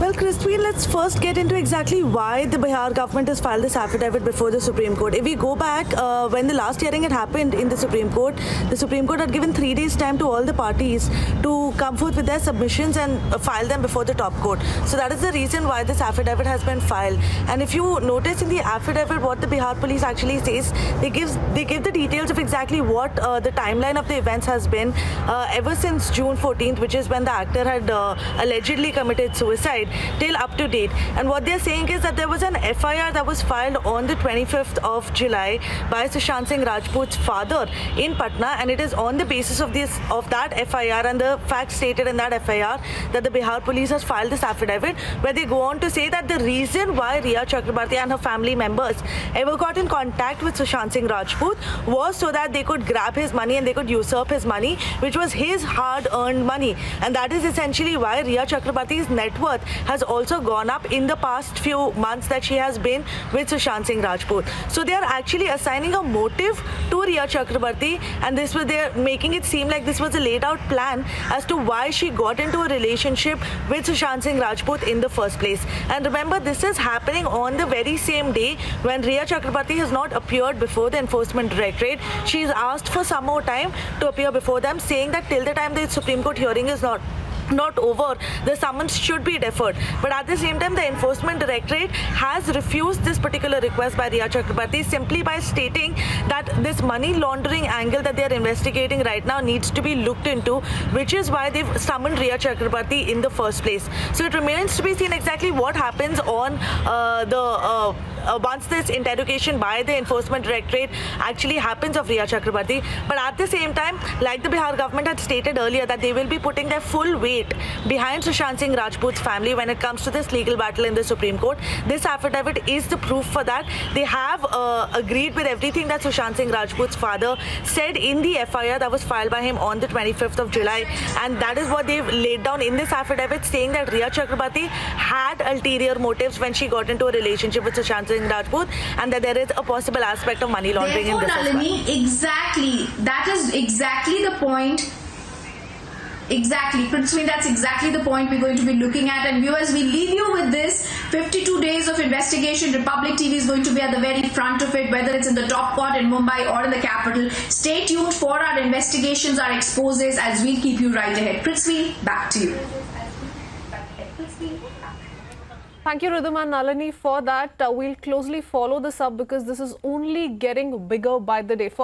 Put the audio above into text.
Well, Christine, let's first get into exactly why the Bihar government has filed this affidavit before the Supreme Court. If we go back, when the last hearing had happened in the Supreme Court had given 3 days time to all the parties to come forth with their submissions and file them before the top court. So that is the reason why this affidavit has been filed. And if you notice in the affidavit, what the Bihar police actually says, they give the details of exactly what the timeline of the events has been ever since June 14th, which is when the actor had allegedly committed suicide, till up to date. And what they're saying is that there was an FIR that was filed on the 25th of July by Sushant Singh Rajput's father in Patna, and it is on the basis of that FIR and the facts stated in that FIR that the Bihar police has filed this affidavit, where they go on to say that the reason why Riya Chakrabarti and her family members ever got in contact with Sushant Singh Rajput was so that they could grab his money and they could usurp his money, which was his hard-earned money. And that is essentially why Riya Chakrabarti's net worth has also gone up in the past few months that she has been with Sushant Singh Rajput. So they are actually assigning a motive to Riya Chakrabarti, and they're making it seem like this was a laid out plan as to why she got into a relationship with Sushant Singh Rajput in the first place. And remember, this is happening on the very same day when Riya Chakrabarti has not appeared before the Enforcement Directorate. She's asked for some more time to appear before them, saying that till the time the Supreme Court hearing is not over, the summons should be deferred. But at the same time, the Enforcement Directorate has refused this particular request by Riya Chakrabarti simply by stating that this money laundering angle that they are investigating right now needs to be looked into, which is why they've summoned Riya Chakrabarti in the first place. So it remains to be seen exactly what happens on once this interrogation by the Enforcement Directorate actually happens of Riya Chakrabarti. But at the same time, like the Bihar government had stated earlier, that they will be putting their full weight behind Sushant Singh Rajput's family when it comes to this legal battle in the Supreme Court. This affidavit is the proof for that. They have agreed with everything that Sushant Singh Rajput's father said in the FIR that was filed by him on the 25th of July. And that is what they've laid down in this affidavit, saying that Riya Chakrabarti had ulterior motives when she got into a relationship with Sushant Singh Rajput, and that there is a possible aspect of money laundering in this as well. Exactly. That is exactly the point. Exactly, Prithvi, that's exactly the point we're going to be looking at. And viewers, we leave you with this. 52 days of investigation. Republic TV is going to be at the very front of it, whether it's in the top court in Mumbai or in the capital. Stay tuned for our investigations, our exposes, as we'll keep you right ahead. Prithvi, back to you. Thank you, Ridhima and Nalini, for that. We'll closely follow this up because this is only getting bigger by the day. For